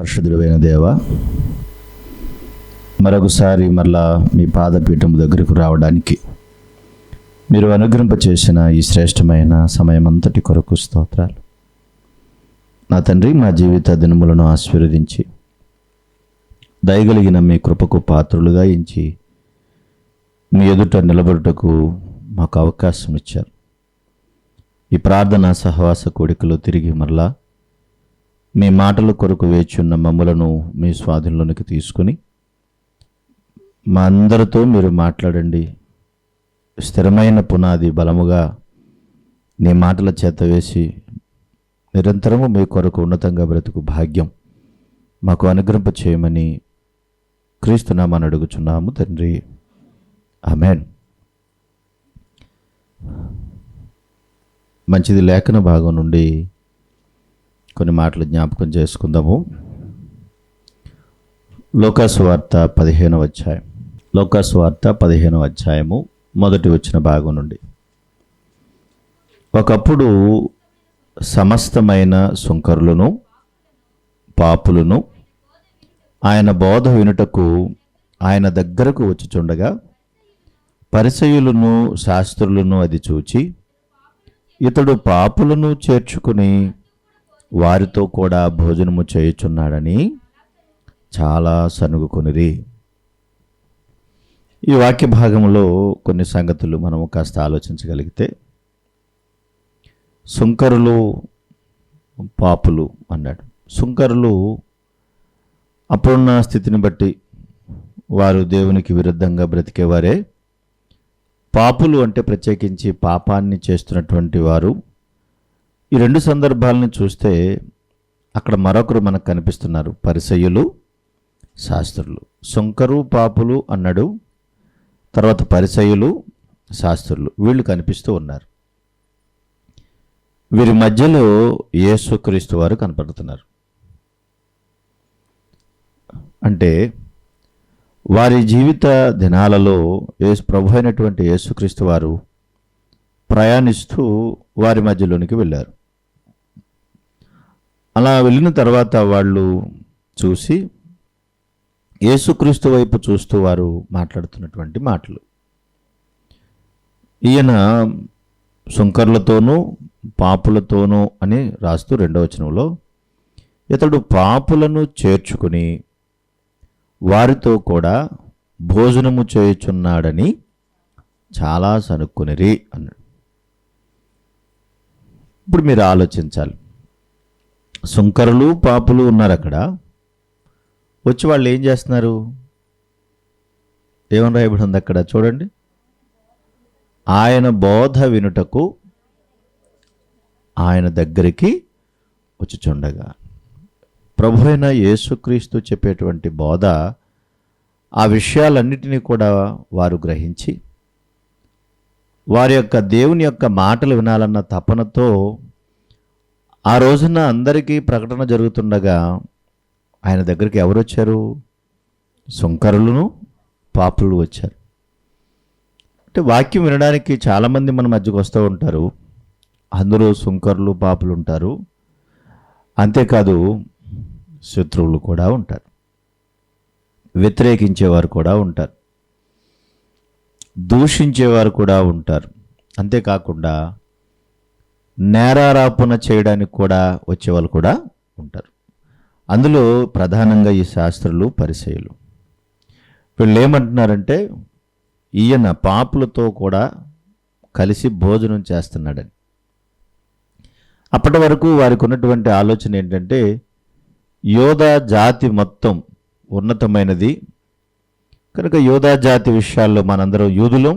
పరిశుద్ధుడైన దేవ, మరొకసారి మరలా మీ పాదపీఠం దగ్గరకు రావడానికి మీరు అనుగ్రహింపచేసిన ఈ శ్రేష్టమైన సమయం అంతటి కొరకు స్తోత్రాలు. నా తండ్రి, మా జీవిత దినములను ఆశీర్వదించి దయగలిగిన మీ కృపకు పాత్రులుగా ఎంచి మీ ఎదుట నిలబడుటకు మాకు అవకాశం ఇచ్చారు. ఈ ప్రార్థన సహవాస కోడికలో తిరిగి మరలా మీ మాటల కొరకు వేచి ఉన్న మమ్మలను మీ స్వాధీనంలోనికి తీసుకుని మా అందరితో మీరు మాట్లాడండి. స్థిరమైన పునాది బలముగా నీ మాటల చేత వేసి నిరంతరము మీ కొరకు ఉన్నతంగా బ్రతుకు భాగ్యం మాకు అనుగ్రహింప చేయమని క్రీస్తునామని అడుగుచున్నాము తండ్రి, ఆమేన్. మంచిది. లేఖన భాగం నుండి కొన్ని మాటలు జ్ఞాపకం చేసుకుందాము. లోకాసు వార్త 15వ అధ్యాయం. లోకాసు వార్త 15వ అధ్యాయము మొదటి వచ్చిన భాగం నుండి. ఒకప్పుడు సమస్తమైన సుంకరులను పాపులను ఆయన బోధ వినుటకు ఆయన దగ్గరకు వచ్చుచుండగా పరిసయ్యులను శాస్త్రులను అది చూచి, ఇతడు పాపులను చేర్చుకుని వారితో కూడా భోజనము చేయుచున్నాడని చాలా సనుగుకొనిరి. ఈ వాక్య భాగంలో కొన్ని సంగతులు మనము కాస్త ఆలోచించగలిగితే, సుంకరులు పాపులు అన్నాడు. సుంకరులు అప్పుడున్న స్థితిని బట్టి వారు దేవునికి విరుద్ధంగా బ్రతికేవారే. పాపులు అంటే ప్రత్యేకించి పాపాన్ని చేస్తున్నటువంటి వారు. ఈ రెండు సందర్భాలను చూస్తే అక్కడ మరొకరు మనకు కనిపిస్తున్నారు, పరిసయ్యులు శాస్త్రులు. సుంకరు పాపులు అన్నాడు, తర్వాత పరిసయ్యులు శాస్త్రులు, వీళ్ళు కనిపిస్తూ ఉన్నారు. వీరి మధ్యలో యేసుక్రీస్తు వారు కనపడుతున్నారు. అంటే వారి జీవిత దినాలలో ప్రభు అయినటువంటి యేసుక్రీస్తు వారు ప్రయాణిస్తూ వారి మధ్యలోనికి వెళ్ళారు. అలా వెళ్ళిన తర్వాత వాళ్ళు చూసి యేసుక్రీస్తు వైపు చూస్తూ వారు మాట్లాడుతున్నటువంటి మాటలు, ఈయన సుంకర్లతోనూ పాపులతోనూ అని రాస్తూ 2వ వచనంలో, ఇతడు పాపులను చేర్చుకుని వారితో కూడా భోజనము చేయుచున్నాడని చాలా సనుక్కునిరి అన్నాడు. ఇప్పుడు మీరు ఆలోచించాలి, సుంకరులు పాపులు ఉన్నారు అక్కడ. వచ్చి వాళ్ళు ఏం చేస్తున్నారు? ఏమని రాయబడి ఉంది అక్కడ చూడండి. ఆయన బోధ వినుటకు ఆయన దగ్గరికి వచ్చుచుండగా. ప్రభు అయిన యేసుక్రీస్తు చెప్పేటువంటి బోధ, ఆ విషయాలన్నిటినీ కూడా వారు గ్రహించి వారి యొక్క దేవుని యొక్క మాటలు వినాలన్న తపనతో ఆ రోజున అందరికీ ప్రకటన జరుగుతుండగా ఆయన దగ్గరికి ఎవరు వచ్చారు? సుంకరులను పాపులు వచ్చారు. అంటే వాక్యం వినడానికి చాలామంది మన మధ్యకు వస్తూ ఉంటారు. అందరూ సుంకరులు పాపులు ఉంటారు. అంతేకాదు శత్రువులు కూడా ఉంటారు, వ్యతిరేకించేవారు కూడా ఉంటారు, దూషించేవారు కూడా ఉంటారు. అంతేకాకుండా నేరారోపణ చేయడానికి కూడా వచ్చేవాళ్ళు కూడా ఉంటారు. అందులో ప్రధానంగా ఈ శాస్త్రులు పరిసయ్యులు. వీళ్ళు ఏమంటున్నారంటే, ఈయన పాపులతో కూడా కలిసి భోజనం చేస్తున్నాడని. అప్పటి వరకు వారికి ఉన్నటువంటి ఆలోచన ఏంటంటే, యోధా జాతి మొత్తం ఉన్నతమైనది కనుక యోధా జాతి విషయాల్లో మనందరం యూదులం,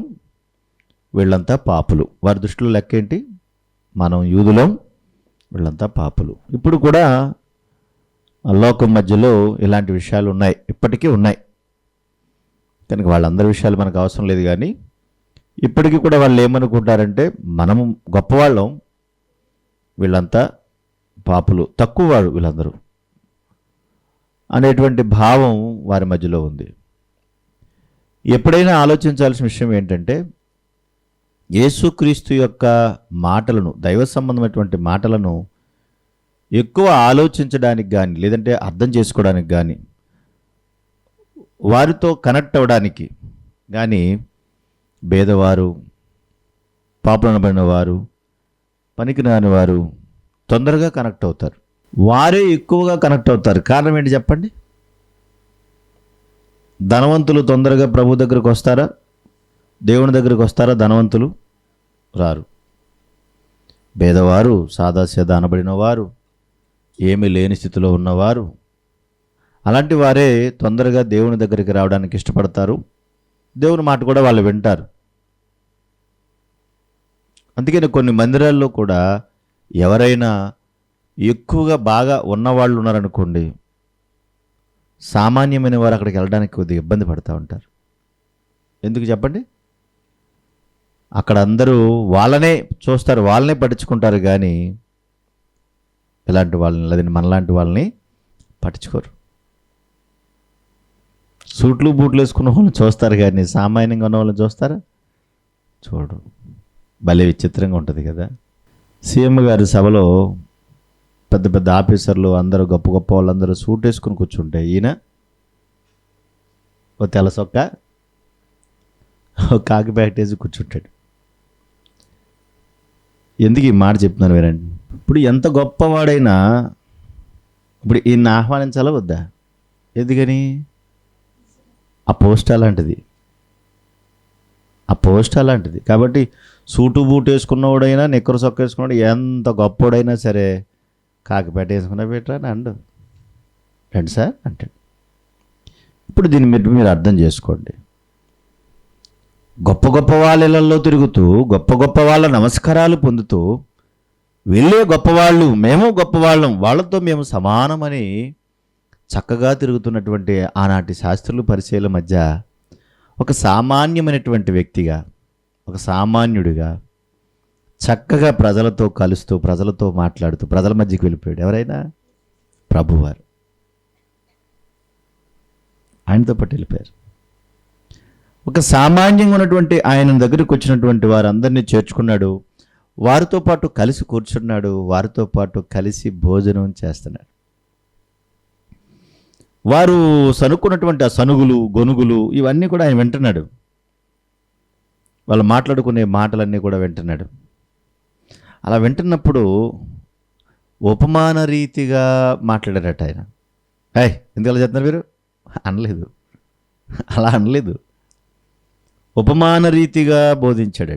వీళ్ళంతా పాపులు. వారి దృష్టిలో లెక్క ఏంటి? మనం యూదులం, వీళ్ళంతా పాపులు. ఇప్పుడు కూడా లోకం మధ్యలో ఇలాంటి విషయాలు ఉన్నాయి, ఇప్పటికీ ఉన్నాయి. కనుక వాళ్ళందరి విషయాలు మనకు అవసరం లేదు. కానీ ఇప్పటికీ కూడా వాళ్ళు ఏమనుకుంటారంటే, మనము గొప్పవాళ్ళం, వీళ్ళంతా పాపులు, తక్కువ వాడు వీళ్ళందరూ అనేటువంటి భావం వారి మధ్యలో ఉంది. ఎప్పుడైనా ఆలోచించాల్సిన విషయం ఏంటంటే, యేసుక్రీస్తు యొక్క మాటలను, దైవ సంబంధమైనటువంటి మాటలను ఎక్కువ ఆలోచించడానికి కానీ లేదంటే అర్థం చేసుకోవడానికి కానీ వారితో కనెక్ట్ అవ్వడానికి కానీ పేదవారు, పాపనబడిన వారు, పనికిరాని వారు తొందరగా కనెక్ట్ అవుతారు. వారే ఎక్కువగా కనెక్ట్ అవుతారు. కారణం ఏంటి చెప్పండి? ధనవంతులు తొందరగా ప్రభు దగ్గరకు వస్తారా? దేవుని దగ్గరకు వస్తారా? ధనవంతులు రారు. పేదవారు, సాదాసీదా అనబడిన వారు, ఏమీ లేని స్థితిలో ఉన్నవారు, అలాంటి వారే తొందరగా దేవుని దగ్గరికి రావడానికి ఇష్టపడతారు. దేవుని మాట కూడా వాళ్ళు వింటారు. అందుకని కొన్ని మందిరాల్లో కూడా ఎవరైనా ఎక్కువగా బాగా ఉన్నవాళ్ళు ఉన్నారనుకోండి, సామాన్యమైన వారు అక్కడికి వెళ్ళడానికి కొద్దిగా ఇబ్బంది పడుతూ ఉంటారు. ఎందుకు చెప్పండి? అక్కడ అందరూ వాళ్ళనే చూస్తారు, వాళ్ళనే పట్టించుకుంటారు, కానీ ఇలాంటి వాళ్ళని లేదంటే మనలాంటి వాళ్ళని పట్టించుకోరు. సూట్లు బూట్లు వేసుకున్న వాళ్ళని చూస్తారు, కానీ సామాన్యంగా ఉన్న వాళ్ళని చూస్తారా? చూడరు. భలే విచిత్రంగా ఉంటుంది కదా. సీఎం గారి సభలో పెద్ద పెద్ద ఆఫీసర్లు అందరూ గొప్ప గొప్ప వాళ్ళందరూ సూట్ వేసుకుని కూర్చుంటే ఈయన ఓ తెల్ల సొక్క, ఓ కాకి ప్యాకెట్ వేసి కూర్చుంటాడు. ఎందుకు ఈ మాట చెప్తున్నాను వినండి. ఇప్పుడు ఎంత గొప్పవాడైనా ఇప్పుడు ఈయన్ని ఆహ్వానించాలా వద్దా? ఎందుకని? ఆ పోస్ట్ అలాంటిది, ఆ పోస్ట్ అలాంటిది. కాబట్టి సూటు బూట్ వేసుకున్నవాడైనా, నిక్కరు సొక్క వేసుకున్నాడు, ఎంత గొప్పవాడైనా సరే కాకిపేట వేసుకున్నా పెట్టరా అని అండు. రండి సార్ అంటాడు. ఇప్పుడు దీన్ని మీరు అర్థం చేసుకోండి. గొప్ప గొప్ప వాళ్ళ ఇళ్లలో తిరుగుతూ గొప్ప గొప్ప వాళ్ళ నమస్కారాలు పొందుతూ వీళ్ళే గొప్పవాళ్ళు, మేము గొప్పవాళ్ళం, వాళ్ళతో మేము సమానమని చక్కగా తిరుగుతున్నటువంటి ఆనాటి శాస్త్రులు, పరిచయాల మధ్య ఒక సామాన్యమైనటువంటి వ్యక్తిగా, ఒక సామాన్యుడిగా చక్కగా ప్రజలతో కలుస్తూ, ప్రజలతో మాట్లాడుతూ ప్రజల మధ్యకి వెళ్ళిపోయాడు. ఎవరైనా? ప్రభువారు. ఆయనతో పాటు వెళ్ళిపోయారు. ఒక సామాన్యంగా ఉన్నటువంటి ఆయన దగ్గరికి వచ్చినటువంటి వారందరినీ చేర్చుకున్నాడు. వారితో పాటు కలిసి కూర్చున్నాడు. వారితో పాటు కలిసి భోజనం చేస్తున్నాడు. వారు సనుక్కున్నటువంటి ఆ సనుగులు, గొనుగులు ఇవన్నీ కూడా ఆయన వింటున్నాడు. వాళ్ళు మాట్లాడుకునే మాటలన్నీ కూడా వింటున్నాడు. అలా వింటున్నప్పుడు ఉపమాన రీతిగా మాట్లాడారట ఆయన. ఎందుకు అలా చెప్తున్నారు మీరు? అనలేదు, అలా అనలేదు. ఉపమాన రీతిగా బోధించాడు.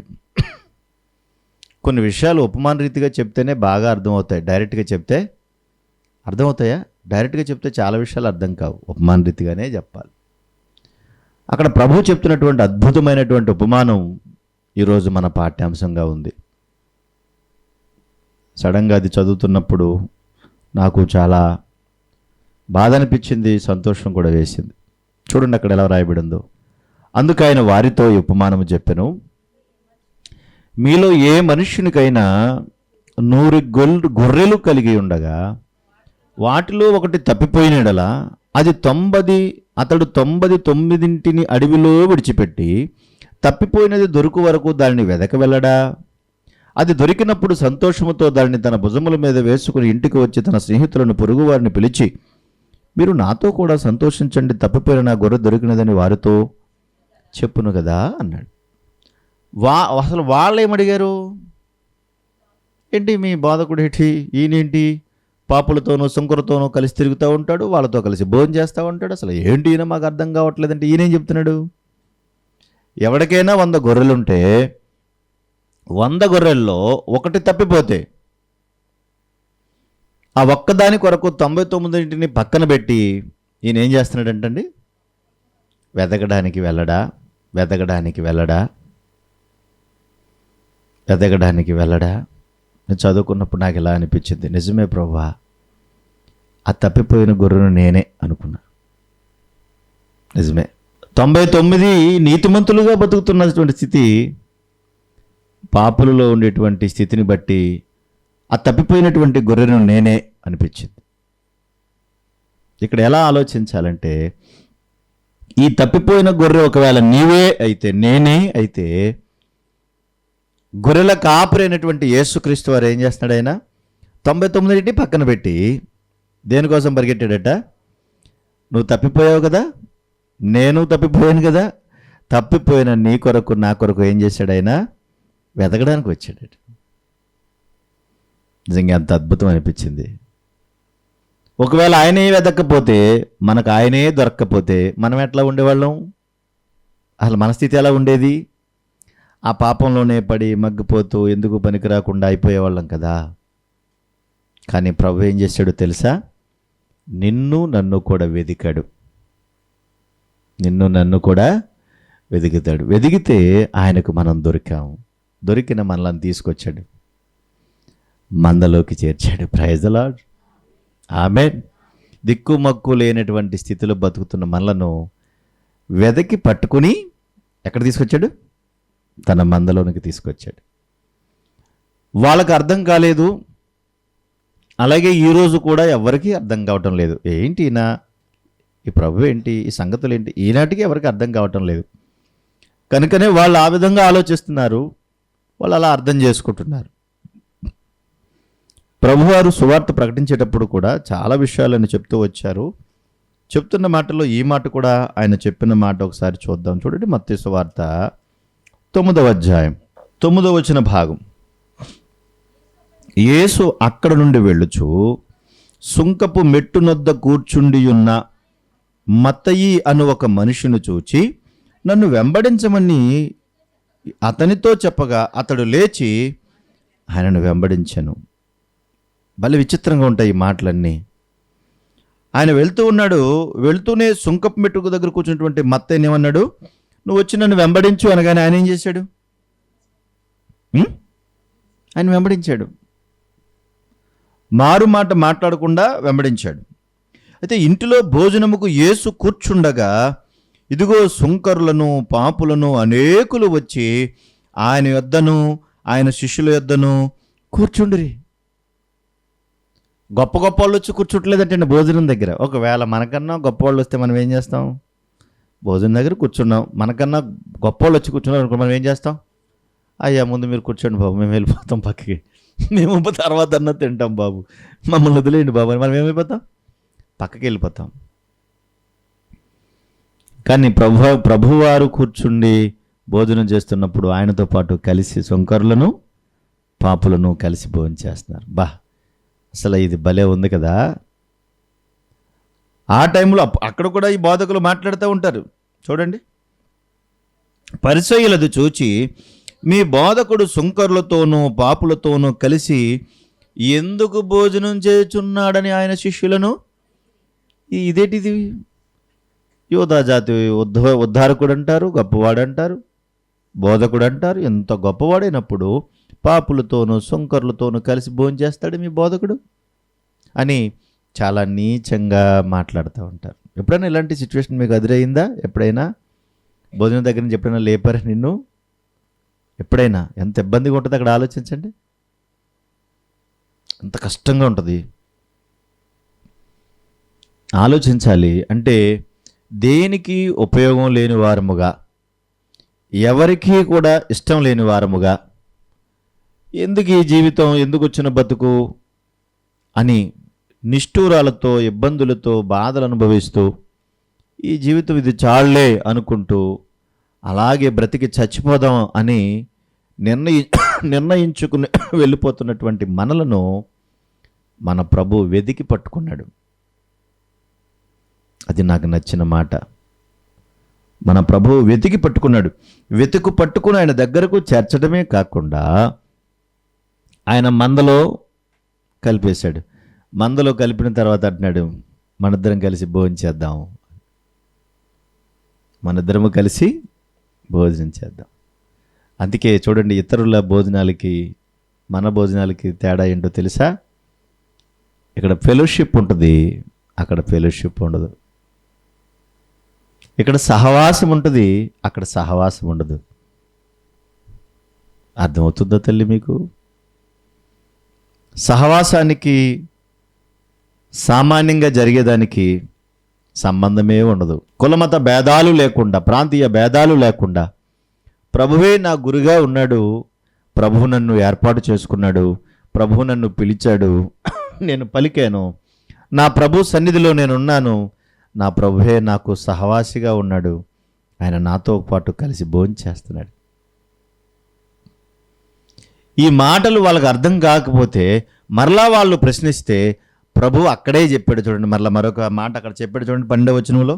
కొన్ని విషయాలు ఉపమాన రీతిగా చెప్తేనే బాగా అర్థమవుతాయి. డైరెక్ట్గా చెప్తే అర్థమవుతాయా? డైరెక్ట్గా చెప్తే చాలా విషయాలు అర్థం కావు. ఉపమాన రీతిగానే చెప్పాలి. అక్కడ ప్రభువు చెప్తున్నటువంటి అద్భుతమైనటువంటి ఉపమానం ఈరోజు మన పాఠ్యాంశంగా ఉంది. సడన్గా అది చదువుతున్నప్పుడు నాకు చాలా బాధ అనిపించింది, సంతోషం కూడా వేసింది. చూడండి అక్కడ ఎలా రాయబడిందో. అందుకు ఆయన వారితో ఈ ఉపమానము చెప్పెను. మీలో ఏ మనుష్యునికైనా 100 గొర్రెలు కలిగి ఉండగా వాటిలో ఒకటి తప్పిపోయినడలా అతడు 99 అడవిలో విడిచిపెట్టి తప్పిపోయినది దొరుకు వరకు దానిని వెదక వెళ్ళడా? అది దొరికినప్పుడు సంతోషముతో దానిని తన భుజముల మీద వేసుకుని ఇంటికి వచ్చి తన స్నేహితులను, పొరుగు వారిని పిలిచి, మీరు నాతో కూడా సంతోషించండి, తప్పిపోయిన నా గొర్రె దొరికినదని వారితో చెప్పును కదా అన్నాడు. అసలు వాళ్ళు ఏమడిగారు? ఏంటి మీ బోధకుడు ఏంటి, ఈయనేంటి పాపులతోనూ సుంకరతోనూ కలిసి తిరుగుతూ ఉంటాడు, వాళ్ళతో కలిసి భోజనం చేస్తూ ఉంటాడు, అసలు ఏంటి ఈయన మాకు అర్థం కావట్లేదంటే ఈయనేం చెప్తున్నాడు? ఎవరికైనా 100 గొర్రెలుంటే 100 గొర్రెల్లో ఒకటి తప్పిపోతే ఆ ఒక్కదాని కొరకు 99 పక్కన పెట్టి ఈయన ఏం చేస్తున్నాడంటండి? వెతకడానికి వెళ్ళడా? నేను చదువుకున్నప్పుడు నాకు ఇలా అనిపించింది, నిజమే ప్రభువా, ఆ తప్పిపోయిన గొర్రెను నేనే అనుకున్నా. నిజమే. 99 నీతిమంతులుగా బతుకుతున్నటువంటి స్థితి, పాపులలో ఉండేటువంటి స్థితిని బట్టి ఆ తప్పిపోయినటువంటి గొర్రెను నేనే అనిపించింది. ఇక్కడ ఎలా ఆలోచించాలంటే, ఈ తప్పిపోయిన గొర్రె ఒకవేళ నీవే అయితే, నేనే అయితే, గొర్రెల కాపరైనటువంటి యేసుక్రీస్తు వారు ఏం చేస్తున్నాడు? ఆయన 99 పక్కన పెట్టి దేనికోసం పరిగెట్టాడట? నువ్వు తప్పిపోయావు కదా, నేను తప్పిపోయాను కదా, తప్పిపోయిన నీ కొరకు నా కొరకు ఏం చేశాడు ఆయన? వెతకడానికి వచ్చాడట. నిజంగా అంత అద్భుతం అనిపించింది. ఒకవేళ ఆయనే వెతకపోతే, మనకు ఆయనే దొరక్కపోతే మనం ఎట్లా ఉండేవాళ్ళం? అసలు మన స్థితి ఎలా ఉండేది? ఆ పాపంలోనే పడి మగ్గిపోతూ ఎందుకు పనికి రాకుండా అయిపోయేవాళ్ళం కదా. కానీ ప్రభు ఏం చేశాడో తెలుసా? నిన్ను నన్ను కూడా వెదికాడు. నిన్ను నన్ను కూడా వెతుకుతాడు. వెతికితే ఆయనకు మనం దొరికాము. దొరికిన మనల్ని తీసుకొచ్చాడు, మందలోకి చేర్చాడు. Praise the lord. ఆమేన్. దిక్కుమక్కు లేనటువంటి స్థితిలో బతుకుతున్న మనలను వెదకి పట్టుకుని ఎక్కడ తీసుకొచ్చాడు? తన మందలోనికి తీసుకొచ్చాడు. వాళ్ళకు అర్థం కాలేదు. అలాగే ఈరోజు కూడా ఎవరికి అర్థం కావటం లేదు. ఏంటి ఈయన, ఈ ప్రభు ఏంటి, ఈ సంగతులు ఏంటి, ఈనాటికి ఎవరికి అర్థం కావటం లేదు. కనుకనే వాళ్ళు ఆ విధంగా ఆలోచిస్తున్నారు, వాళ్ళు అలా అర్థం చేసుకుంటున్నారు. ప్రభువారు సువార్త ప్రకటించేటప్పుడు కూడా చాలా విషయాలను చెప్తూ వచ్చారు. చెప్తున్న మాటలో ఈ మాట కూడా ఆయన చెప్పిన మాట ఒకసారి చూద్దాం. చూడండి, మత్తయి సువార్త 9వ అధ్యాయం 9వ వచన భాగం. యేసు అక్కడ నుండి వెళ్ళుచు సుంకపు మెట్టునొద్ద కూర్చుండి ఉన్న మత్తయి అను ఒక మనిషిని చూచి నన్ను వెంబడించమని అతనితో చెప్పగా అతడు లేచి ఆయనను వెంబడించెను. భలే విచిత్రంగా ఉంటాయి ఈ మాటలన్నీ. ఆయన వెళ్తూ ఉన్నాడు. వెళ్తూనే సుంకపు మెట్టుకు దగ్గర కూర్చున్నటువంటి మత్తయిని ఏమన్నాడు? నువ్వు వచ్చి నన్ను వెంబడించు అనగానే ఆయన ఏం చేశాడు? ఆయన వెంబడించాడు. మారు మాట మాట్లాడకుండా వెంబడించాడు. అయితే ఇంటిలో భోజనముకు యేసు కూర్చుండగా ఇదిగో సుంకరులను పాపులను అనేకులు వచ్చి ఆయన యొద్దను ఆయన శిష్యుల యొద్దను కూర్చుండిరి. గొప్ప గొప్ప వాళ్ళు వచ్చి కూర్చుంటలేదంటే భోజనం దగ్గర. ఒకవేళ మనకన్నా గొప్ప వాళ్ళు వస్తే మనం ఏం చేస్తాం? భోజనం దగ్గర కూర్చున్నాం. మనకన్నా గొప్ప వాళ్ళు వచ్చి కూర్చున్నారు అనుకో, మనం ఏం చేస్తాం? అయ్యా ముందు మీరు కూర్చోండి బాబు, మేము వెళ్ళిపోతాం పక్కకి, మేము తర్వాత అన్న తింటాం బాబు, మమ్మల్ని వదిలేయండి బాబు అని మనం ఏమైపోతాం? పక్కకి వెళ్ళిపోతాం. కానీ ప్రభువారు కూర్చుండి భోజనం చేస్తున్నప్పుడు ఆయనతో పాటు కలిసి సుంకరులను పాపులను కలిసి భోజనం చేస్తున్నారు. అసలు ఇది భలే ఉంది కదా. ఆ టైంలో అక్కడ కూడా ఈ బోధకులు మాట్లాడుతూ ఉంటారు. చూడండి, పరిసయ్యులది చూచి మీ బోధకుడు సుంకరులతోనూ పాపులతోనూ కలిసి ఎందుకు భోజనం చేయుచున్నాడని ఆయన శిష్యులను. ఇదేంటిది? యోధా జాతి ఉద్ధారకుడు అంటారు, గొప్పవాడు అంటారు, బోధకుడు అంటారు. ఎంత గొప్పవాడైనప్పుడు పాపులతోనూ సుంకరులతోనూ కలిసి భోజనం చేస్తాడు మీ బోధకుడు అని చాలా నీచంగా మాట్లాడుతూ ఉంటారు. ఎప్పుడైనా ఇలాంటి సిచ్యువేషన్ మీకు ఎదురైందా? ఎప్పుడైనా భోజనం దగ్గర నుంచి ఎప్పుడైనా లేపారా నిన్ను? ఎప్పుడైనా ఎంత ఇబ్బందిగా ఉంటుంది అక్కడ ఆలోచించండి. ఎంత కష్టంగా ఉంటుంది ఆలోచించాలి. అంటే దేనికి ఉపయోగం లేని వారముగా, ఎవరికీ కూడా ఇష్టం లేని వారముగా, ఎందుకు ఈ జీవితం, ఎందుకు వచ్చిన బతుకు అని నిష్ఠూరాలతో ఇబ్బందులతో బాధలు అనుభవిస్తూ ఈ జీవితం ఇది చాళ్లే అనుకుంటూ అలాగే బ్రతికి చచ్చిపోదాం అని నిర్ణయించుకుని వెళ్ళిపోతున్నటువంటి మనలను మన ప్రభు వెదికి పట్టుకున్నాడు. అది నాకు నచ్చిన మాట. మన ప్రభు వెతికి పట్టుకున్నాడు. వెతుకు పట్టుకుని ఆయన దగ్గరకు చేర్చడమే కాకుండా ఆయన మందలో కలిపేశాడు. మందలో కలిపిన తర్వాత అంటున్నాడు, మనిద్దరం కలిసి భోజనం చేద్దాం, మనిద్దరము కలిసి భోజనం చేద్దాం. అందుకే చూడండి, ఇతరుల భోజనాలకి మన భోజనాలకి తేడా ఏంటో తెలుసా? ఇక్కడ ఫెలోషిప్ ఉంటుంది, అక్కడ ఫెలోషిప్ ఉండదు. ఇక్కడ సహవాసం ఉంటుంది, అక్కడ సహవాసం ఉండదు. అర్థమవుతుందో తల్లి మీకు? సహవాసానికి సామాన్యంగా జరిగేదానికి సంబంధమే ఉండదు. కులమత భేదాలు లేకుండా, ప్రాంతీయ భేదాలు లేకుండా ప్రభువే నా గురుగా ఉన్నాడు, ప్రభువు నన్ను ఏర్పాటు చేసుకున్నాడు, ప్రభు నన్ను పిలిచాడు, నేను పలికాను, నా ప్రభు సన్నిధిలో నేనున్నాను, నా ప్రభువే నాకు సహవాసిగా ఉన్నాడు, ఆయన నాతో పాటు కలిసి భోంచేస్తున్నాడు. ఈ మాటలు వాళ్ళకి అర్థం కాకపోతే మరలా వాళ్ళు ప్రశ్నిస్తే ప్రభు అక్కడే చెప్పాడు. చూడండి, మరలా మరొక మాట అక్కడ చెప్పాడు చూడండి, 12వ వచనంలో.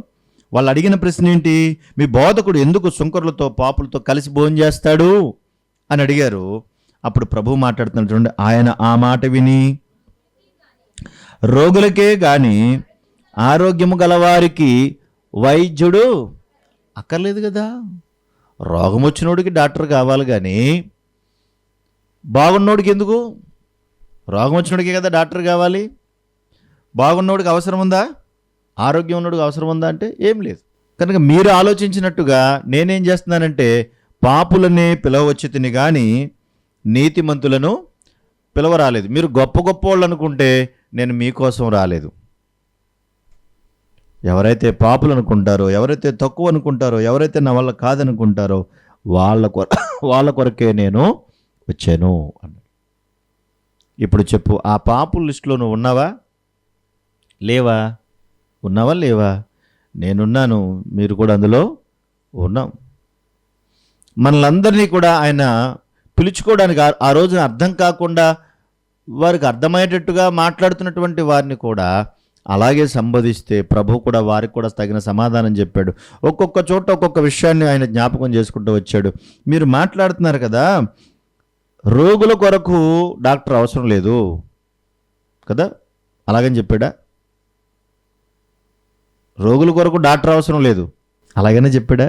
వాళ్ళు అడిగిన ప్రశ్న ఏంటి? మీ బోధకుడు ఎందుకు సుంకరులతో పాపులతో కలిసి భోజనం చేస్తాడు అని అడిగారు. అప్పుడు ప్రభు మాట్లాడుతున్నాడు చూడండి, ఆయన ఆ మాట విని రోగులకే గాని ఆరోగ్యము గలవారికి వైద్యుడు అక్కర్లేదు కదా. రోగం వచ్చినోడికి డాక్టర్ కావాలి కానీ బాగున్నోడికి ఎందుకు? రోగం వచ్చినోడికి కదా డాక్టర్ కావాలి. బాగున్నోడికి అవసరం ఉందా? ఆరోగ్యం ఉన్నోడికి అవసరం ఉందా అంటే ఏం లేదు. కనుక మీరు ఆలోచించినట్టుగా నేనేం చేస్తున్నానంటే పాపులనే పిలవచ్చి తిని కానీ నీతిమంతులను పిలవరాలేదు. మీరు గొప్ప గొప్ప వాళ్ళు అనుకుంటే నేను మీకోసం రాలేదు. ఎవరైతే పాపులు అనుకుంటారో, ఎవరైతే తక్కువ అనుకుంటారో, ఎవరైతే నా వల్ల కాదనుకుంటారో వాళ్ళ కొరకే నేను వచ్చాను అన్నాడు. ఇప్పుడు చెప్పు, ఆ పాపుల లిస్టులో నువ్వు ఉన్నావా లేవా? ఉన్నావా లేవా? నేనున్నాను, మీరు కూడా అందులో ఉన్నాం. మనలందరినీ కూడా ఆయన పిలుచుకోవడానికి ఆ రోజున అర్థం కాకుండా వారికి అర్థమయ్యేటట్టుగా మాట్లాడుతున్నటువంటి వారిని కూడా అలాగే సంబోధిస్తే ప్రభు కూడా వారికి కూడా తగిన సమాధానం చెప్పాడు. ఒక్కొక్క చోట ఒక్కొక్క విషయాన్ని ఆయన జ్ఞాపకం చేసుకుంటూ వచ్చాడు. మీరు మాట్లాడుతున్నారు కదా, రోగుల కొరకు డాక్టర్ అవసరం లేదు కదా, అలాగని చెప్పాడా? రోగుల కొరకు డాక్టర్ అవసరం లేదు అలాగనే చెప్పాడా?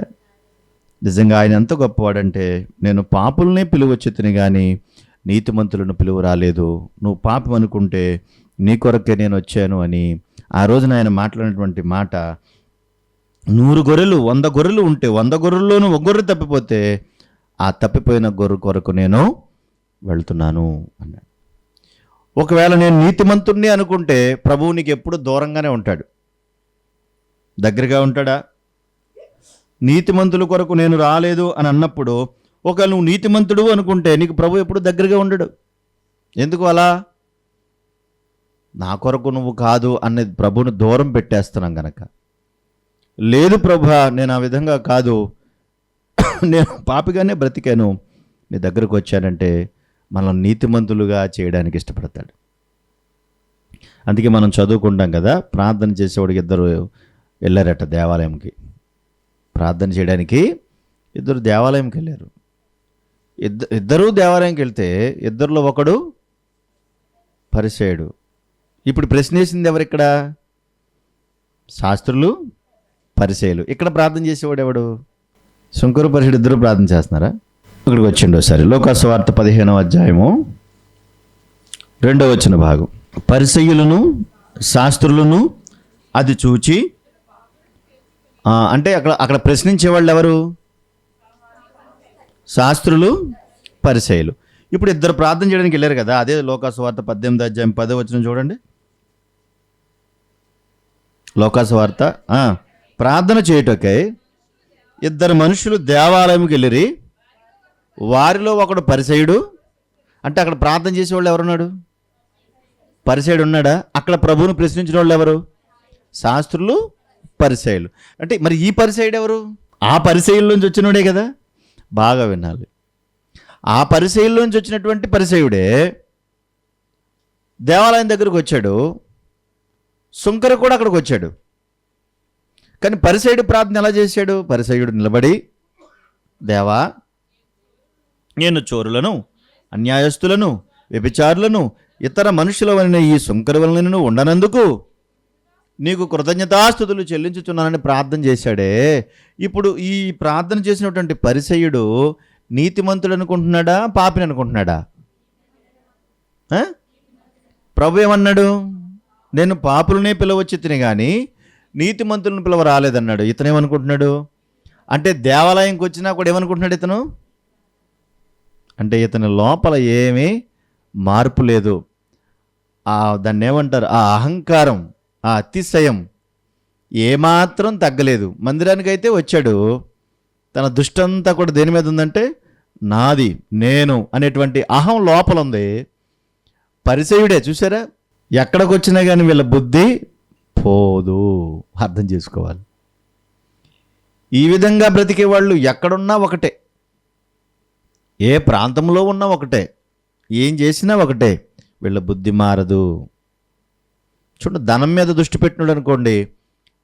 నిజంగా ఆయన ఎంత గొప్పవాడంటే, నేను పాపుల్నే పిలువచ్చెత్తుని కానీ నీతిమంతులను పిలువ రాలేదు, నువ్వు పాపం అనుకుంటే నీ కొరకే నేను వచ్చాను అని ఆ రోజున ఆయన మాట్లాడినటువంటి మాట, 100 గొర్రెలు 100 గొర్రెలు ఉంటే 100 గొర్రెల్లోనూ ఒక గొర్రె తప్పిపోతే ఆ తప్పిపోయిన గొర్రె కొరకు నేను వెళ్తున్నాను అన్నాడు. ఒకవేళ నేను నీతిమంతుణ్ణి అనుకుంటే ప్రభువు నీకు ఎప్పుడు దూరంగానే ఉంటాడు, దగ్గరగా ఉంటాడా? నీతిమంతుల కొరకు నేను రాలేదు అని అన్నప్పుడు ఒకవేళ నువ్వు నీతిమంతుడు అనుకుంటే నీకు ప్రభు ఎప్పుడు దగ్గరగా ఉండడు. ఎందుకు అలా? నా కొరకు నువ్వు కాదు అనేది ప్రభువును దూరం పెట్టేస్తున్నాం గనక. లేదు ప్రభా, నేను ఆ విధంగా కాదు, నేను పాపిగానే బ్రతికాను, నీ దగ్గరకు వచ్చానంటే మనం నీతిమంతులుగా చేయడానికి ఇష్టపడతాడు. అందుకే మనం చదువుకుంటాం కదా, ప్రార్థన చేసేవాడికి 2 వెళ్ళారట దేవాలయంకి. ప్రార్థన చేయడానికి 2 దేవాలయంకి వెళ్ళారు. ఇద్దరూ దేవాలయంకి వెళ్తే 2లో ఒకడు పరిసయ్యుడు. ఇప్పుడు ప్రశ్న వేసింది ఎవరు ఇక్కడ? శాస్త్రులు, పరిసయ్యులు. ఇక్కడ ప్రార్థన చేసేవాడు ఎవడు? సుంకరు, పరిసయ్యుడు ఇద్దరు ప్రార్థన చేస్తున్నారా? ఇక్కడికి వచ్చిండు ఒకసారి. లోకాసు వార్త 15వ అధ్యాయము 2వ వచన భాగం. పరిసయ్యులను శాస్త్రులను అది చూచి, అంటే అక్కడ ప్రశ్నించేవాళ్ళు ఎవరు? శాస్త్రులు, పరిసయ్యులు. ఇప్పుడు 2 ప్రార్థన చేయడానికి వెళ్ళారు కదా, అదే లోకాసు వార్త 18వ అధ్యాయం 10వ వచనం చూడండి. లోకాసు వార్త ప్రార్థన చేయుటకై 2 మనుషులు దేవాలయంకి వెళ్ళిరి, వారిలో ఒకడు పరిసయ్యుడు. అంటే అక్కడ ప్రార్థన చేసేవాళ్ళు ఎవరున్నాడు? పరిసయ్యుడు ఉన్నాడా? అక్కడ ప్రభువును ప్రశ్నించిన వాళ్ళు ఎవరు? శాస్త్రులు, పరిసయ్యులు. అంటే మరి ఈ పరిసయ్యుడు ఎవరు? ఆ పరిసయ్యుల నుంచి వచ్చినోడే కదా. బాగా వినాలి. ఆ పరిసయ్యుల నుంచి వచ్చినటువంటి పరిసయ్యుడే దేవాలయం దగ్గరకు వచ్చాడు, సుంకరు కూడా అక్కడికి వచ్చాడు. కానీ పరిసయ్యుడు ప్రార్థన ఎలా చేశాడు? పరిసయ్యుడు నిలబడి, దేవా, నేను చోరులను, అన్యాయస్తులను, వ్యభిచారులను, ఇతర మనుషుల వలన ఈ సుంకరు వలన ఉండనందుకు నీకు కృతజ్ఞతాస్తుతులు చెల్లించుచున్నానని ప్రార్థన చేశాడే. ఇప్పుడు ఈ ప్రార్థన చేసినటువంటి పరిసయ్యుడు నీతిమంతుడు అనుకుంటున్నాడా, పాపిని అనుకుంటున్నాడా? ప్రభు ఏమన్నాడు? నేను పాపులనే పిలవచ్చి తిని కానీ నీతిమంతులను పిలవ రాలేదన్నాడు. ఇతనేమనుకుంటున్నాడు అంటే దేవాలయంకి వచ్చినా కూడా ఏమనుకుంటున్నాడు ఇతను? అంటే ఇతని లోపల ఏమీ మార్పు లేదు. దాన్ని ఏమంటారు? ఆ అహంకారం, ఆ అతిశయం ఏమాత్రం తగ్గలేదు. మందిరానికి అయితే వచ్చాడు, తన దృష్టంతా కూడా దేని మీద ఉందంటే నాది, నేను అనేటువంటి అహం లోపల ఉంది. పరిసయుడే. చూసారా, ఎక్కడికి వచ్చినా కానీ వీళ్ళ బుద్ధి పోదు. అర్థం చేసుకోవాలి. ఈ విధంగా బ్రతికే వాళ్ళు ఎక్కడున్నా ఒకటే, ఏ ప్రాంతంలో ఉన్నా ఒకటే, ఏం చేసినా ఒకటే, వీళ్ళ బుద్ధి మారదు. చూడండి, ధనం మీద దృష్టి పెట్టినాడు అనుకోండి,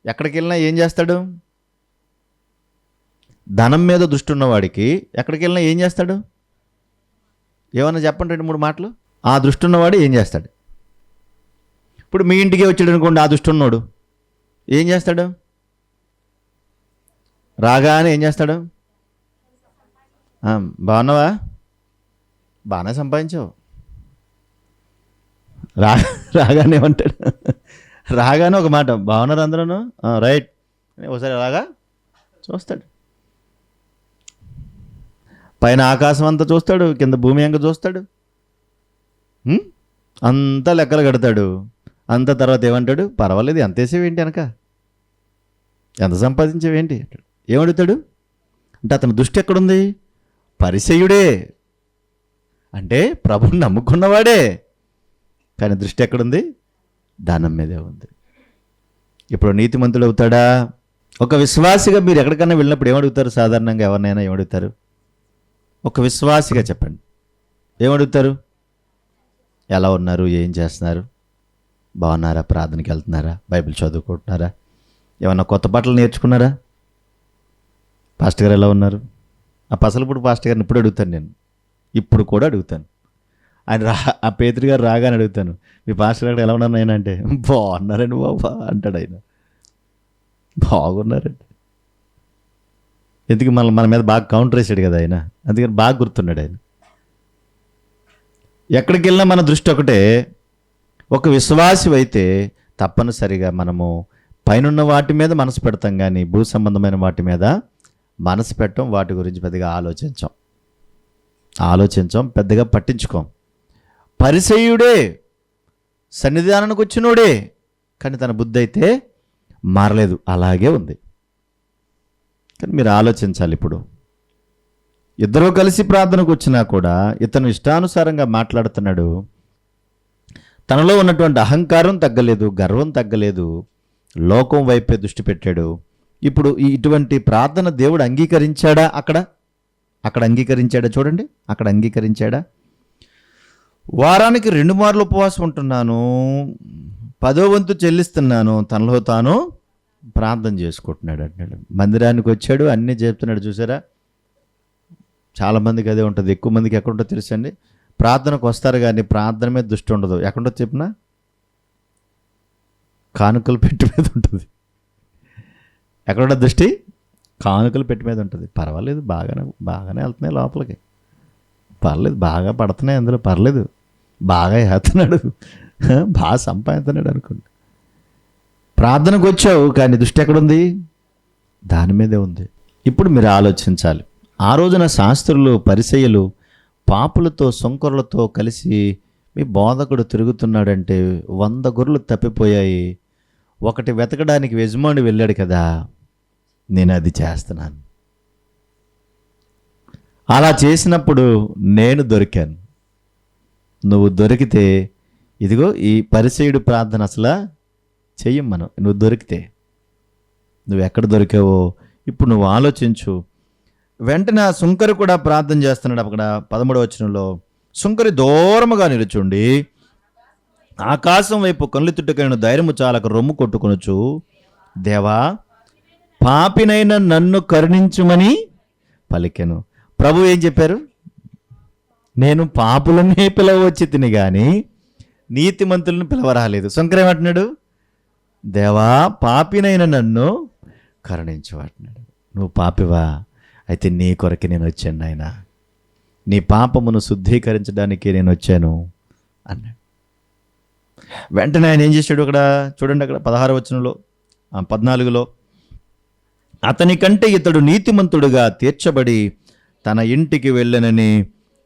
ఎక్కడికి వెళ్ళినా ఏం చేస్తాడు? ధనం మీద దృష్టి ఉన్నవాడికి ఎక్కడికి వెళ్ళినా ఏం చేస్తాడు? ఏమన్నా చెప్పండి, 2-3 మాటలు. ఆ దృష్టి ఉన్నవాడు ఏం చేస్తాడు? ఇప్పుడు మీ ఇంటికి వచ్చాడు అనుకోండి, ఆ దృష్టి ఉన్నవాడు ఏం చేస్తాడు? రాగానే ఏం చేస్తాడు? బాగున్నావా? బాగానే సంపాదించావు. రాగానే ఏమంటాడు? రాగానే ఒక మాట, బాగున్నారు అందరూ, రైట్, ఒకసారి రాగా చూస్తాడు. పైన ఆకాశం అంతా చూస్తాడు, కింద భూమి అంతా చూస్తాడు, అంతా లెక్కలు కడతాడు. అంత తర్వాత ఏమంటాడు? పర్వాలేదు, ఎంత వేసేవేంటి వెనక, ఎంత సంపాదించేవేంటి అంటాడు. ఏమడుగుతాడు అంటే అతని దృష్టి ఎక్కడుంది? పరిసయుడే, అంటే ప్రభుని నమ్ముకున్నవాడే, కానీ దృష్టి ఎక్కడుంది? ధనం మీదే ఉంది. ఇప్పుడు నీతిమంతుడు అవుతాడా? ఒక విశ్వాసిగా మీరు ఎక్కడికైనా వెళ్ళినప్పుడు ఏమడుగుతారు? సాధారణంగా ఎవరినైనా ఏమడుగుతారు? ఒక విశ్వాసిగా చెప్పండి, ఏమడుగుతారు? ఎలా ఉన్నారు? ఏం చేస్తున్నారు? బాగున్నారా? ప్రార్థనకి వెళ్తున్నారా? బైబిల్ చదువుకుంటున్నారా? ఏమన్నా కొత్త బట్టలు నేర్చుకున్నారా? పాస్టర్ గారు ఎలా ఉన్నారు? ఆ పసలపూడి పాస్టర్ గారిని ఇప్పుడు అడుగుతాను, నేను ఇప్పుడు కూడా అడుగుతాను. ఆయన ఆ పేతురు గారు రాగానే అడుగుతాను, మీ పాస్టర్ గారు ఎలా ఉన్నారు ఆయన అంటే, బాగున్నారండి బాబా అంటాడు. ఆయన బాగున్నారండి. ఎందుకు మన మీద బాగా కౌంటర్ వేసాడు కదా ఆయన, అందుకని బాగా గుర్తున్నాడు ఆయన. ఎక్కడికి వెళ్ళినా మన దృష్టి ఒకటే. ఒక విశ్వాసి అయితే తప్పనిసరిగా మనము పైనున్న వాటి మీద మనసు పెడతాం, కానీ భూ సంబంధమైన వాటి మీద మనసు పెట్టం. వాటి గురించి పెద్దగా ఆలోచించం, పెద్దగా పట్టించుకోం. పరిసయ్యుడే, సన్నిధానానికి వచ్చినోడే, కానీ తన బుద్ధి అయితే మారలేదు, అలాగే ఉంది. కానీ మీరు ఆలోచించాలి. ఇప్పుడు ఇద్దరూ కలిసి ప్రార్థనకు వచ్చినా కూడా ఇతను ఇష్టానుసారంగా మాట్లాడుతున్నాడు. తనలో ఉన్నటువంటి అహంకారం తగ్గలేదు, గర్వం తగ్గలేదు, లోకం వైపే దృష్టి పెట్టాడు. ఇప్పుడు ఇటువంటి ప్రార్థన దేవుడు అంగీకరించాడా? అక్కడ అంగీకరించాడా? చూడండి, అక్కడ అంగీకరించాడా? వారానికి 2 మార్లు ఉపవాసం ఉంటున్నాను, 10వ వంతు చెల్లిస్తున్నాను, తనలో తాను ప్రార్థన చేసుకుంటున్నాడు అంటున్నాడు. మందిరానికి వచ్చాడు, అన్నీ చెప్తున్నాడు. చూసారా, చాలామందికి అదే ఉంటుంది. ఎక్కువ మందికి ఎక్కడుంటో తెలుసండి, ప్రార్థనకు వస్తారు కానీ ప్రార్థన మీద దృష్టి ఉండదు. ఎక్కడుంటో చెప్పినా కానుకల పెట్టి మీద ఉంటుంది. ఎక్కడుంట దృష్టి? కానుకలు పెట్టి మీద ఉంటుంది. పర్వాలేదు, బాగానే వెళ్తున్నాయి లోపలికి, పర్లేదు, బాగా పడుతున్నాయి అందులో, పర్లేదు, బాగా వేస్తున్నాడు, బాగా సంపాదిస్తున్నాడు అనుకోండి. ప్రార్థనకు వచ్చావు కానీ దృష్టి ఎక్కడుంది? దాని మీదే ఉంది. ఇప్పుడు మీరు ఆలోచించాలి. ఆ రోజున శాస్త్రులు, పరిసయ్యులు పాపులతో, సొంకరులతో కలిసి మీ బోధకుడు తిరుగుతున్నాడంటే 100 గొర్రెలు తప్పిపోయాయి, ఒకటి వెతకడానికి యజమాని వెళ్ళాడు కదా, నేను అది చేస్తున్నాను. అలా చేసినప్పుడు నేను దొరికాను. నువ్వు దొరికితే, ఇదిగో ఈ పరిసయ్యుడు ప్రార్థన అసలు చెయ్యం మనం. నువ్వు దొరికితే, నువ్వు ఎక్కడ దొరికావో ఇప్పుడు నువ్వు ఆలోచించు. వెంటనే ఆ సుంకరి కూడా ప్రార్థన చేస్తున్నాడు. అక్కడ 13వ వచనంలో, సుంకరి దూరముగా నిలుచుండి ఆకాశం వైపు కళ్ళెత్తుటకైన ధైర్యము చాలక రొమ్ము కొట్టుకొనుచు, దేవా, పాపినైన నన్ను కరుణించుమని పలికెను. ప్రభు ఏం చెప్పారు? నేను పాపులనే పిలవచ్చి తిని కానీ నీతిమంతులను పిలవరాలేదు. సుంకరి ఏమంటున్నాడు? దేవా, పాపినైన నన్ను కరుణించు అంటున్నాడు. నువ్వు పాపివా? అయితే నీ కొరకే నేను వచ్చాను నాయన, నీ పాపమును శుద్ధీకరించడానికి నేను వచ్చాను అన్నాడు. వెంటనే ఆయన ఏం చేశాడు? అక్కడ చూడండి, అక్కడ 16వ వచనంలో, 14లో, అతని కంటే ఇతడు నీతిమంతుడుగా తీర్చబడి తన ఇంటికి వెళ్ళనని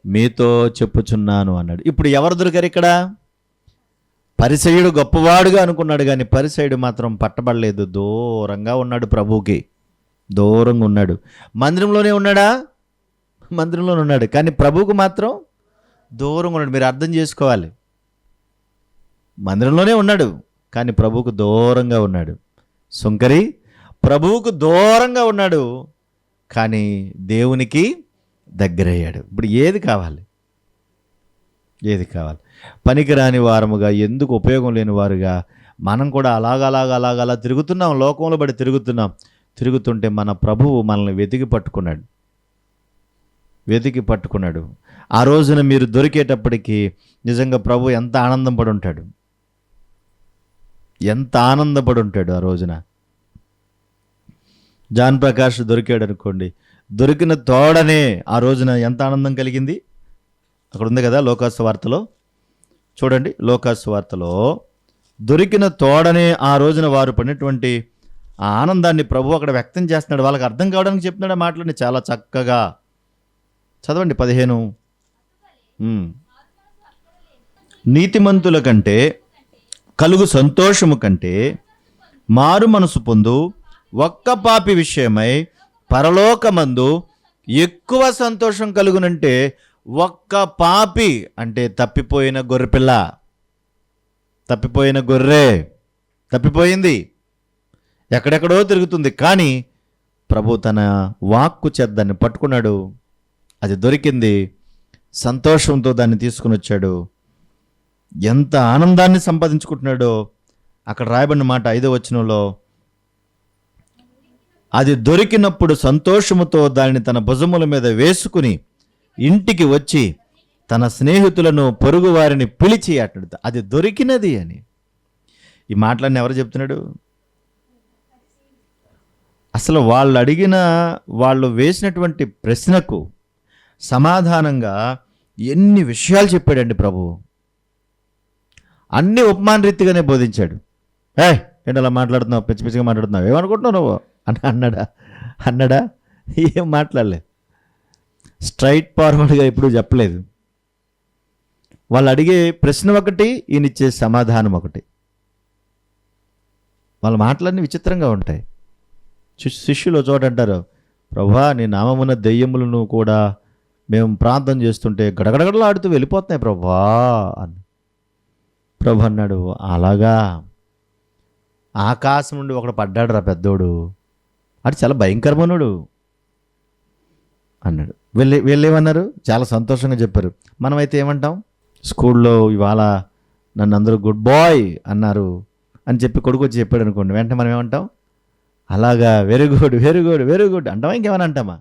మీతో చెప్పుచున్నాను అన్నాడు. ఇప్పుడు ఎవరు దొరికారు ఇక్కడ? పరిసయ్యుడు గొప్పవాడుగా అనుకున్నాడు, కానీ పరిసయ్యుడు మాత్రం పట్టబడలేదు. దూరంగా ఉన్నాడు, ప్రభువుకి దూరంగా ఉన్నాడు. మందిరంలోనే ఉన్నాడా? మందిరంలోనే ఉన్నాడు, కానీ ప్రభువుకు మాత్రం దూరంగా ఉన్నాడు. మీరు అర్థం చేసుకోవాలి. మందిరంలోనే ఉన్నాడు, కానీ ప్రభువుకు దూరంగా ఉన్నాడు. సుంకరి ప్రభువుకు దూరంగా ఉన్నాడు, కానీ దేవునికి దగ్గరయ్యాడు. ఇప్పుడు ఏది కావాలి? ఏది కావాలి? పనికిరాని వారముగా, ఎందుకు ఉపయోగం లేని వారుగా మనం కూడా అలాగలా తిరుగుతున్నాం, లోకంలో బడి తిరుగుతున్నాం. తిరుగుతుంటే మన ప్రభువు మనల్ని వెతికి పట్టుకున్నాడు. ఆ రోజున మీరు దొరికేటప్పటికి నిజంగా ప్రభు ఎంత ఆనందపడి ఉంటాడు ఆ రోజున. జాన్ ప్రకాష్ దొరికాడు అనుకోండి, దొరికిన తోడనే ఆ రోజున ఎంత ఆనందం కలిగింది. అక్కడ ఉంది కదా లోకాసు వార్తలో, చూడండి. లోకాసు వార్తలో దొరికిన తోడనే ఆ రోజున వారు పడినటువంటి ఆ ఆనందాన్ని ప్రభు అక్కడ వ్యక్తం చేస్తున్నాడు. వాళ్ళకి అర్థం కావడానికి చెప్తున్నాడు ఆ మాటలని చాలా చక్కగా. చదవండి 15. నీతిమంతుల కంటే కలుగు సంతోషము కంటే మారు మనసు పొందు ఒక్క పాపి విషయమై పరలోకమందు ఎక్కువ సంతోషం కలుగునంటే, ఒక్క పాపి అంటే తప్పిపోయిన గొర్రెపిల్ల, తప్పిపోయిన గొర్రె, తప్పిపోయింది, ఎక్కడెక్కడో తిరుగుతుంది. కానీ ప్రభు తన వాక్కు చేత దాన్ని పట్టుకున్నాడు, అది దొరికింది, సంతోషంతో దాన్ని తీసుకుని వచ్చాడు. ఎంత ఆనందాన్ని సంపాదించుకుంటున్నాడో. అక్కడ రాయబడిన మాట 5వ వచనంలో, అది దొరికినప్పుడు సంతోషముతో దానిని తన భుజముల మీద వేసుకుని ఇంటికి వచ్చి తన స్నేహితులను పొరుగు వారిని పిలిచి అట్టు అది దొరికినది అని. ఈ మాటలన్నీ ఎవరు చెప్తున్నాడు? అసలు వాళ్ళు వేసినటువంటి ప్రశ్నకు సమాధానంగా ఎన్ని విషయాలు చెప్పాడండి ప్రభు. అన్ని ఉపమాన రీతిగానే బోధించాడు. ఏంటి అలా మాట్లాడుతున్నావు, పిచ్చి పిచ్చిగా మాట్లాడుతున్నావు, ఏమనుకుంటున్నావు నువ్వు అని అన్నాడా? ఏం మాట్లాడలే. స్ట్రైట్ ఫార్వర్డ్గా ఎప్పుడూ చెప్పలేదు. వాళ్ళు అడిగే ప్రశ్న ఒకటి, ఈయన ఇచ్చే సమాధానం ఒకటి. వాళ్ళ మాటలన్నీ విచిత్రంగా ఉంటాయి. శిష్యులు చోట అంటారు, ప్రభా నీ నామమున దెయ్యములను కూడా మేము ప్రార్థన చేస్తుంటే గడగడగడలాడుతూ వెళ్ళిపోతున్నాయి ప్రభా అని. ప్రభు అన్నాడు, అలాగా? ఆకాశం నుండి ఒకడు పడ్డాడు రా పెద్దోడు, అది చాలా భయంకరమనుడు అన్నాడు. వీళ్ళేమన్నారు? చాలా సంతోషంగా చెప్పారు. మనమైతే ఏమంటాం? స్కూల్లో ఇవాళ నన్ను అందరూ గుడ్ బాయ్ అన్నారు అని చెప్పి కొడుకు వచ్చి చెప్పాడు అనుకోండి, వెంటనే మనం ఏమంటాం? అలాగా, very good very good very good అంటామా, ఇంకేమైనా అంటామా?